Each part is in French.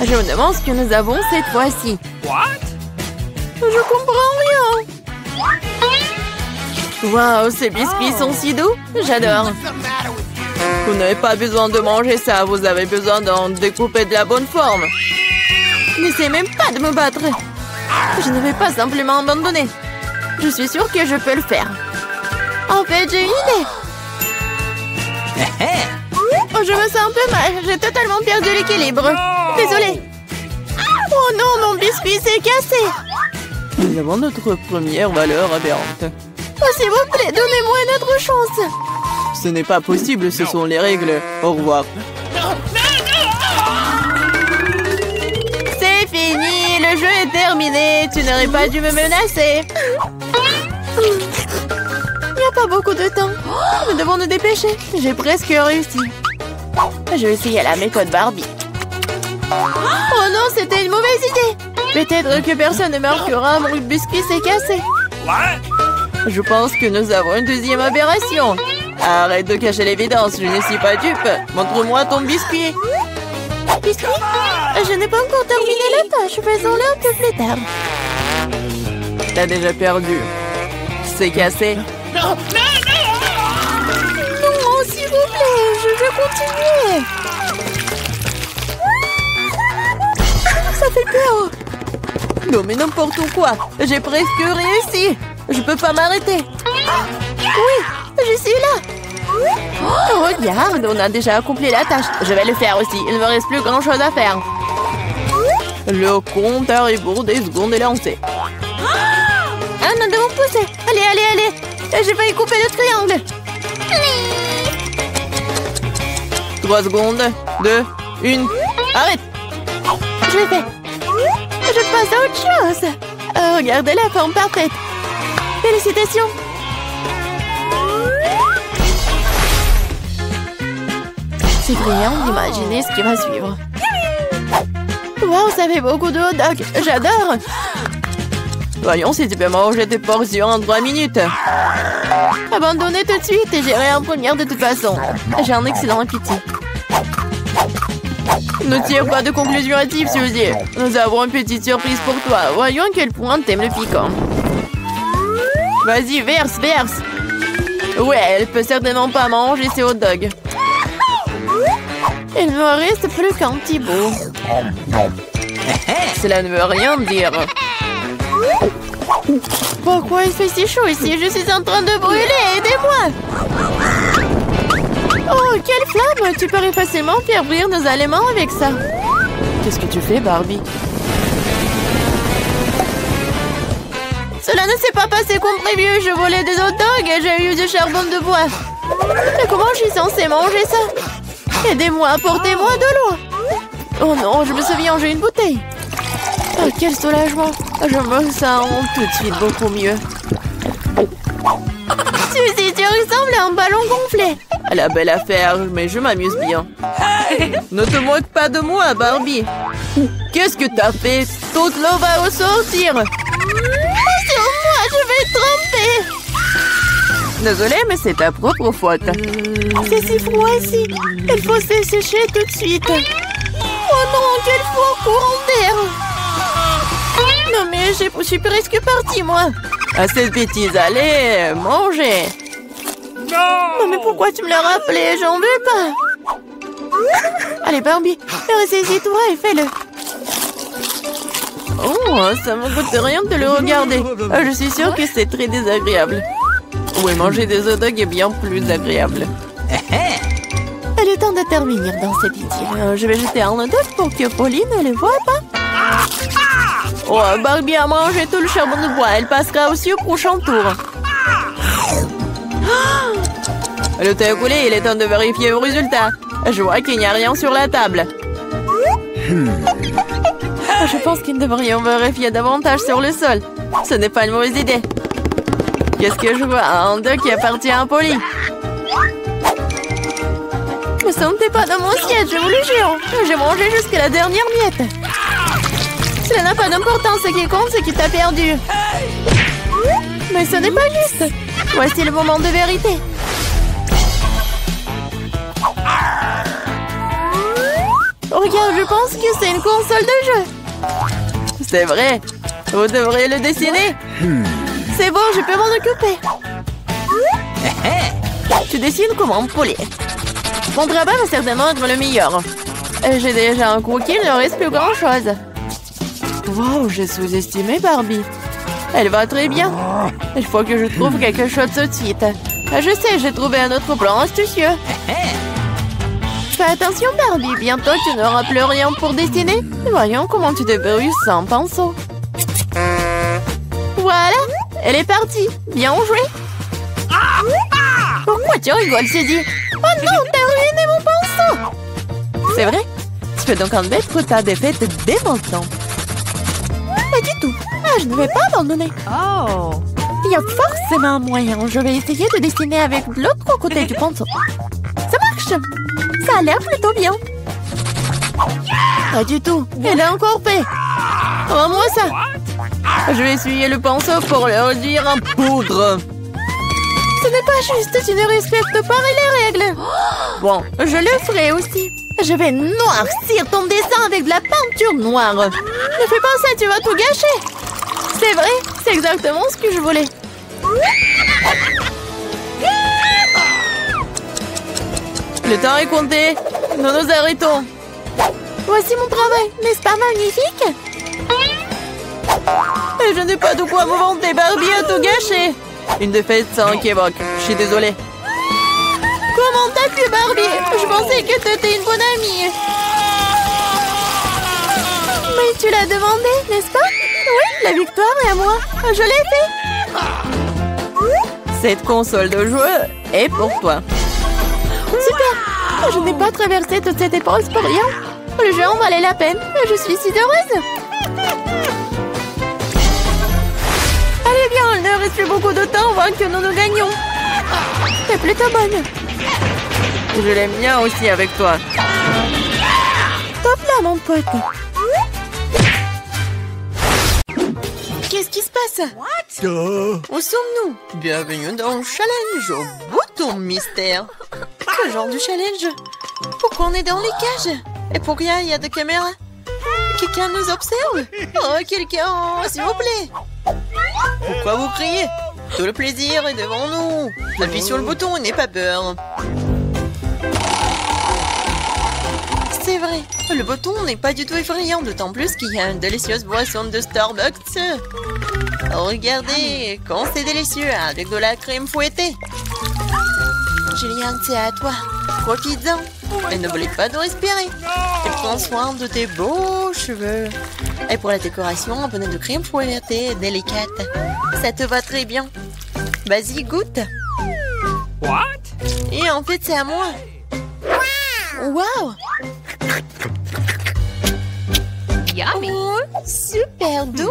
Je me demande ce que nous avons cette fois-ci. Je comprends rien. Waouh, ces biscuits sont si doux. J'adore. Vous n'avez pas besoin de manger ça. Vous avez besoin d'en découper de la bonne forme. N'essayez même pas de me battre. Je ne vais pas simplement abandonner. Je suis sûre que je peux le faire. En fait, j'ai une idée. Oh, je me sens un peu mal. J'ai totalement perdu l'équilibre. Désolée. Oh non, mon biscuit s'est cassé. Nous avons notre première valeur aberrante. Oh, s'il vous plaît, donnez-moi une autre chance. Ce n'est pas possible, ce sont les règles. Au revoir. C'est fini, le jeu est terminé. Tu n'aurais pas dû me menacer. Il n'y a pas beaucoup de temps. Nous devons nous dépêcher. J'ai presque réussi. Je vais essayer la méthode Barbie. Oh non, c'était une mauvaise idée. Peut-être que personne ne marquera mon biscuit s'est cassé. Je pense que nous avons une deuxième aberration. Arrête de cacher l'évidence, je ne suis pas dupe. Montre-moi ton biscuit. Biscuit? Je n'ai pas encore terminé la tâche. Faisons-le un peu plus tard. T'as déjà perdu. C'est cassé. Non, s'il vous plaît, je veux continuer. Ça fait peur. Non, mais n'importe quoi. J'ai presque réussi. Je peux pas m'arrêter. Oui, je suis là. Oh, regarde, on a déjà accompli la tâche. Je vais le faire aussi. Il ne me reste plus grand-chose à faire. Le compte à rebours des secondes est lancé. Ah, nous devons pousser. Allez, allez, allez. J'ai failli couper le triangle. 3 secondes. 2, 1. Arrête. Je l'ai fait. Je passe à autre chose. Oh, regardez la forme parfaite. Félicitations. C'est brillant d'imaginer ce qui va suivre. Wow, ça fait beaucoup de hot dogs. J'adore. Voyons si tu peux manger tes portions en 3 minutes. Abandonnez tout de suite et j'irai en première de toute façon. J'ai un excellent appétit. Ne tire pas de conclusion hâtive, Suzy. Nous avons une petite surprise pour toi. Voyons à quel point t'aimes le piquant. Vas-y, verse, verse. Ouais, elle peut certainement pas manger ses hot dogs. Il ne me reste plus qu'un petit bout. Cela ne veut rien dire. Pourquoi il fait si chaud ici? Je suis en train de brûler, aidez-moi! Oh, quelle flamme! Tu pourrais facilement faire brûler nos aliments avec ça. Qu'est-ce que tu fais, Barbie? Cela ne s'est pas passé comme prévu. Je volais des hot dogs et j'ai eu du charbon de bois. Mais comment je suis censée manger ça? Aidez-moi, apportez-moi de l'eau. Oh non, je me souviens, j'ai une bouteille. Oh, quel soulagement. Je me sens tout de suite beaucoup mieux. Suzy, tu ressembles à un ballon gonflé. La belle affaire, mais je m'amuse bien. Ne te moque pas de moi, Barbie. Qu'est-ce que t'as fait? Toute l'eau va ressortir. Sur moi, je vais tremper. Désolée, mais c'est ta propre faute. C'est si froid ici. Il faut se sécher tout de suite. Oh non, quel fort courant d'air. Non mais je suis presque partie, moi. Assez de bêtises, allez, mangez. Non mais pourquoi tu me l'as rappelé? J'en veux pas. Allez Barbie, ressaisis-toi et fais-le. Oh, ça me coûte rien de le regarder. Je suis sûre que c'est très désagréable. Oui, manger des hot dogs est bien plus agréable. Il est temps de terminer dans cette idylle. Je vais jeter un hot dog pour que Pauline ne le voie pas. Oh, Barbie a mangé tout le charbon de bois. Elle passera aussi au prochain tour. Le temps est écoulé, il est temps de vérifier vos résultats. Je vois qu'il n'y a rien sur la table. Je pense qu'ils devrions vérifier davantage sur le sol. Ce n'est pas une mauvaise idée. Qu'est-ce que je vois? Un hot dog qui appartient à Polly. Ne sentez pas dans mon assiette, je vous le jure. J'ai mangé jusqu'à la dernière miette. Cela n'a pas d'importance, ce qui compte, c'est qu'il t'a perdu. Mais ce n'est pas juste. Voici le moment de vérité. Regarde, je pense que c'est une console de jeu. C'est vrai. Vous devriez le dessiner. C'est bon, je peux m'en occuper. Tu dessines comme un poulet. Mon travail va certainement être le meilleur. J'ai déjà un croquis, il ne reste plus grand-chose. Wow, j'ai sous-estimé Barbie. Elle va très bien. Il faut que je trouve quelque chose tout de suite. Je sais, j'ai trouvé un autre plan astucieux. Fais attention Barbie, bientôt tu n'auras plus rien pour dessiner. Voyons comment tu débrouilles sans pinceau. Voilà, elle est partie. Bien joué. Pourquoi tu rigoles, Cédie? Oh non, t'as ruiné mon pinceau. C'est vrai? Tu peux donc admettre ta défaite dès maintenant. Pas du tout. Ah, je ne vais pas abandonner. Oh. Il y a forcément un moyen. Je vais essayer de dessiner avec l'autre côté du pinceau. Ça marche. Ça a l'air plutôt bien. Pas du tout. Elle a encore fait. Rends-moi ça. Je vais essuyer le pinceau pour le réduire en poudre. Ce n'est pas juste. Tu ne respectes pas les règles. Bon, je le ferai aussi. Je vais noircir ton dessin avec de la peinture noire. Ne fais pas ça, tu vas tout gâcher. C'est vrai, c'est exactement ce que je voulais. Le temps est compté. Nous nous arrêtons. Voici mon travail, n'est-ce pas magnifique? Et je n'ai pas de quoi me vanter, Barbie a tout gâché. Une défaite sans équivoque. Je suis désolée. Comment t'as pu, Barbie? Je pensais que t'étais une bonne amie. Mais tu l'as demandé, n'est-ce pas? Oui, la victoire est à moi. Je l'ai fait. Cette console de jeu est pour toi. Super. Je n'ai pas traversé toute cette épreuve pour rien. Le jeu en valait la peine. Je suis si heureuse. Allez, bien, il ne reste plus beaucoup de temps avant que nous gagnions. T'es plutôt bonne. Je l'aime bien aussi avec toi. Top là, mon pote. Qu'est-ce qui se passe? Où sommes-nous? Bienvenue dans le challenge au bouton mystère. Quel genre de challenge? Pourquoi on est dans les cages? Et pourquoi il y a des caméras? Quelqu'un nous observe? Oh, quelqu'un, s'il vous plaît. Pourquoi vous criez? Tout le plaisir est devant nous. Appuie sur le bouton et n'aie pas peur. C'est vrai, le bouton n'est pas du tout effrayant, d'autant plus qu'il y a une délicieuse boisson de Starbucks. Regardez, quand c'est délicieux, avec de la crème fouettée. Julian, c'est à toi. Profites-en. Et n'oublie pas de respirer. Et prends soin de tes beaux cheveux. Et pour la décoration, un bonnet de crème fouettée délicate. Ça te va très bien. Vas-y, goûte. What? Et en fait, c'est à moi. Wow! Yummy! Oh, super doux!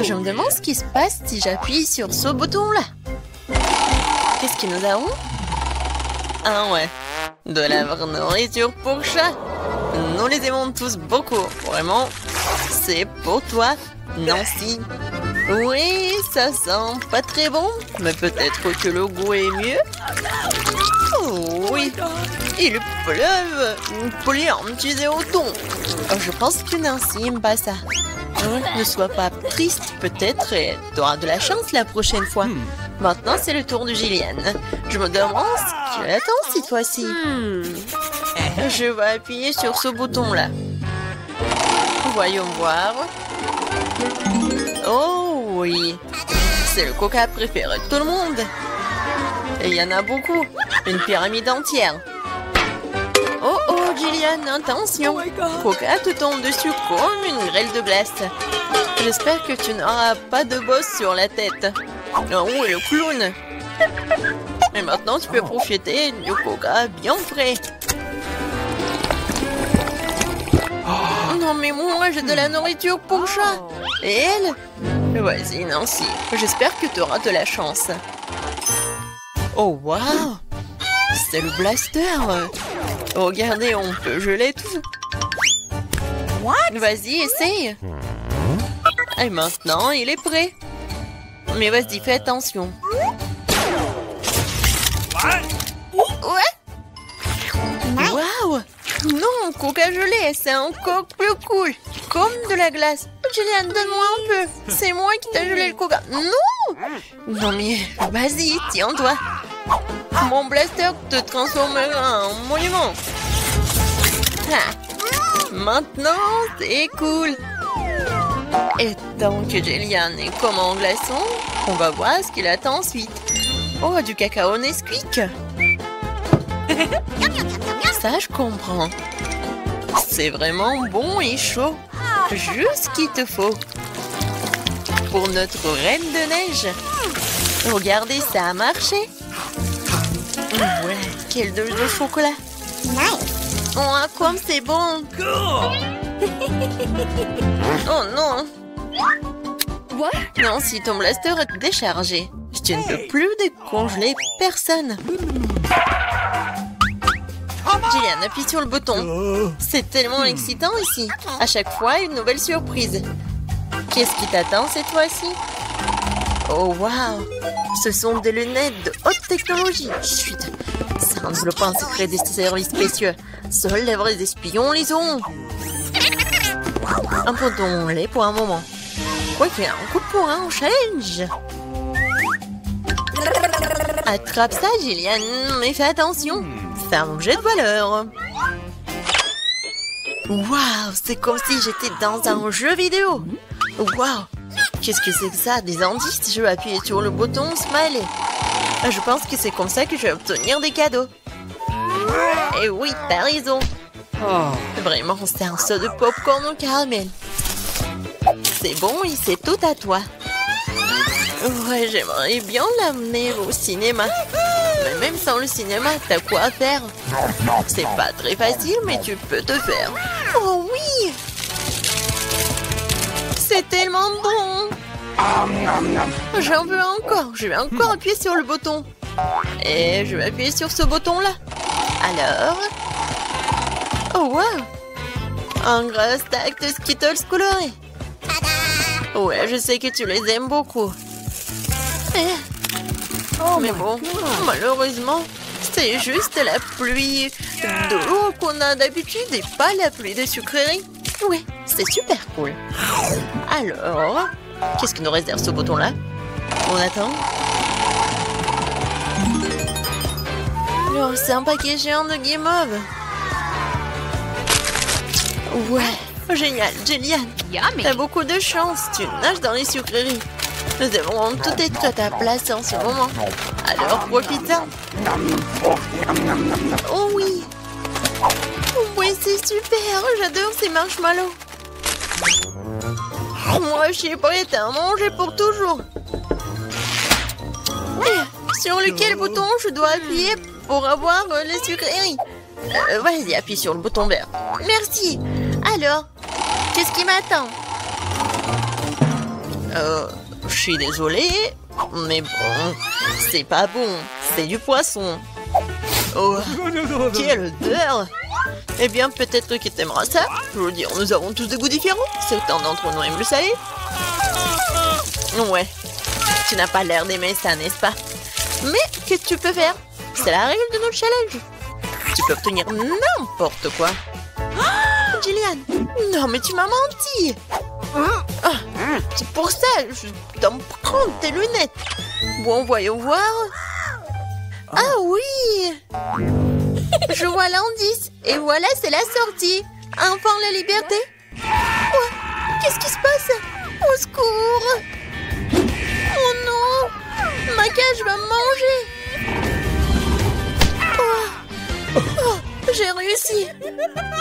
Je me demande ce qui se passe si j'appuie sur ce bouton-là. Qu'est-ce que nous avons? Ah ouais, de la vraie nourriture pour chat. Nous les aimons tous beaucoup. Vraiment, c'est pour toi, Nancy. Oui, ça sent pas très bon, mais peut-être que le goût est mieux. Oh oui, il pleuve. Plein, tu es au ton. Je pense que Nancy aime pas ça. Ne sois pas triste, peut-être tu auras de la chance la prochaine fois. Maintenant, c'est le tour de Jillian. Je me demande ce qu'elle attend cette fois-ci. Je vais appuyer sur ce bouton-là. Voyons voir. Oh oui, c'est le coca préféré de tout le monde. Et il y en a beaucoup, une pyramide entière. Oh oh, Jillian, attention. Coca te tombe dessus comme une grêle de glace. J'espère que tu n'auras pas de bosse sur la tête. Oh, et le clown. Et maintenant, tu peux profiter du coca bien frais. Non mais moi, j'ai de la nourriture pour chat. Et elle? Vas-y, Nancy. J'espère que tu auras de la chance. Oh, waouh! C'est le blaster! Regardez, on peut geler tout. Vas-y, essaye. Et maintenant, il est prêt. Mais vas-y, fais attention. Ouais! Waouh! Non, coca gelé, c'est encore plus cool. Comme de la glace. Julian, donne-moi un peu. C'est moi qui t'ai gelé le coca. Non! Non mais, vas-y, tiens-toi. Mon blaster te transformera en monument. Ah. Maintenant, c'est cool. Et tant que Julian est comme en glaçon, on va voir ce qu'il attend ensuite. Oh, du cacao Nesquik. Ça, je comprends. C'est vraiment bon et chaud. Juste ce qu'il te faut. Pour notre reine de neige. Regardez, ça a marché. Ouais, quelle douche de chocolat. Oh, comme c'est bon. Oh non. Non, si ton blaster est déchargé, je ne peux plus décongeler personne. Julian, appuie sur le bouton. C'est tellement excitant ici. À chaque fois, une nouvelle surprise. Qu'est-ce qui t'attend cette fois-ci? Oh, waouh! Ce sont des lunettes de haute technologie. Chut! Ça enveloppe un secret des services spéciaux. Seuls les vrais espions les ont. Abandonnons-les pour un moment. Quoi qu'il y ait un coup de poing au challenge. Attrape ça, Julian, mais fais attention. C'est un objet de valeur. Waouh, c'est comme si j'étais dans un jeu vidéo. Waouh, qu'est-ce que c'est que ça? Des indices? Je vais appuyer sur le bouton Smiley. Je pense que c'est comme ça que je vais obtenir des cadeaux. Et oui, t'as raison. Vraiment, c'est un saut de popcorn au caramel. C'est bon et c'est tout à toi. Ouais, j'aimerais bien l'amener au cinéma. Mais même sans le cinéma, t'as quoi faire? C'est pas très facile, mais tu peux te faire. Oh oui! C'est tellement bon! J'en veux encore. Je vais encore appuyer sur le bouton. Et je vais appuyer sur ce bouton-là. Alors... Oh, wow! Un gros stack de Skittles colorés. Ouais, je sais que tu les aimes beaucoup. Mais bon, malheureusement, c'est juste la pluie d'eau qu'on a d'habitude et pas la pluie de sucreries. Ouais, c'est super cool. Alors, qu'est-ce que nous réserve ce bouton-là? On attend. Oh, c'est un paquet géant de guimauve. Ouais, génial, Julian. T'as beaucoup de chance, tu nages dans les sucreries. Nous devons tout être à ta place en ce moment. Alors profite-en. Oh oui. Oui, c'est super. J'adore ces marshmallows. Moi, je suis prête à en manger pour toujours. Sur lequel bouton je dois appuyer pour avoir les sucreries? Vas-y, appuie sur le bouton vert. Merci. Alors, qu'est-ce qui m'attend? Je suis désolée, mais bon, c'est pas bon. C'est du poisson. Oh, quelle odeur! Eh bien, peut-être que t'aimeras ça. Je veux dire, nous avons tous des goûts différents. Certains d'entre nous aiment le salé. Ouais, tu n'as pas l'air d'aimer ça, n'est-ce pas? Mais qu'est-ce que tu peux faire? C'est la règle de notre challenge. Tu peux obtenir n'importe quoi. Julian, non mais tu m'as menti. C'est pour ça, je dois me prendre tes lunettes. Bon, voyons voir. Ah oui. Je vois l'indice. Et voilà, c'est la sortie. Enfin la liberté. Oh, qu'est-ce qui se passe? Au secours. Oh non. Ma cage va me manger. Oh, j'ai réussi.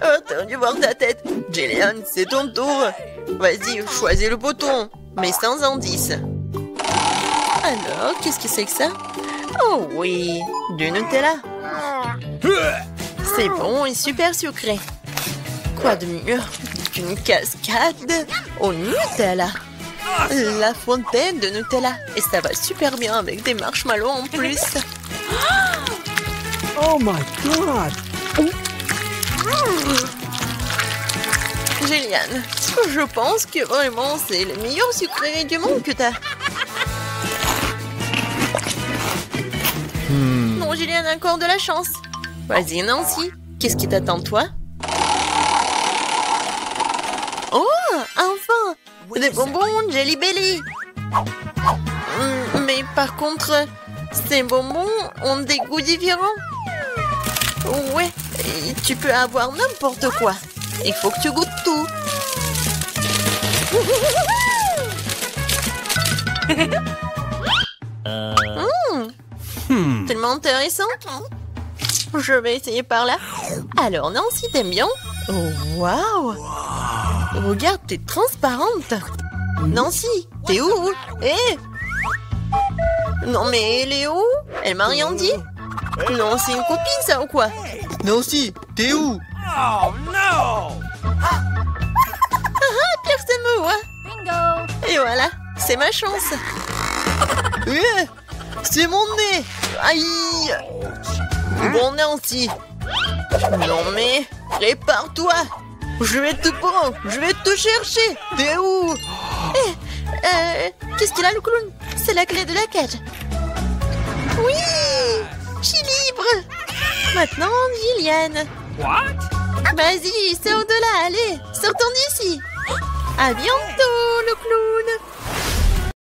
Attends de voir ta tête. Julian, c'est ton tour. Vas-y, choisis le bouton, mais sans indice. Alors, qu'est-ce que c'est que ça? Oh oui, du Nutella. C'est bon et super sucré. Quoi de mieux qu'une cascade au Nutella? La fontaine de Nutella. Et ça va super bien avec des marshmallows en plus. Oh my God! Julian, je pense que vraiment c'est le meilleur sucrerie du monde que t'as. Non, Julian a encore de la chance. Vas-y, Nancy, qu'est-ce qui t'attend toi? enfin! Des bonbons Jelly Belly! Mais par contre, ces bonbons ont des goûts différents. Ouais, tu peux avoir n'importe quoi. Il faut que tu goûtes tout. Tellement intéressant. Je vais essayer par là. Alors Nancy, t'aimes bien? Oh, waouh! Regarde, t'es transparente. Nancy, t'es où? Eh! Non mais elle est où? Elle m'a rien dit. Non, c'est une copine ça ou quoi? Nancy, t'es où? Oh no! Personne me voit. Bingo! Et voilà, c'est ma chance. Eh, c'est mon nez. Aïe! Bon Nancy. Non mais, répare-toi. Je vais te prendre, je vais te chercher. T'es où? Qu'est-ce qu'il a le clown? C'est la clé de la cage. Oui! Je suis libre. Maintenant, Gillian. What? Vas-y, sors de là, allez, sortons d'ici. À bientôt, le clown.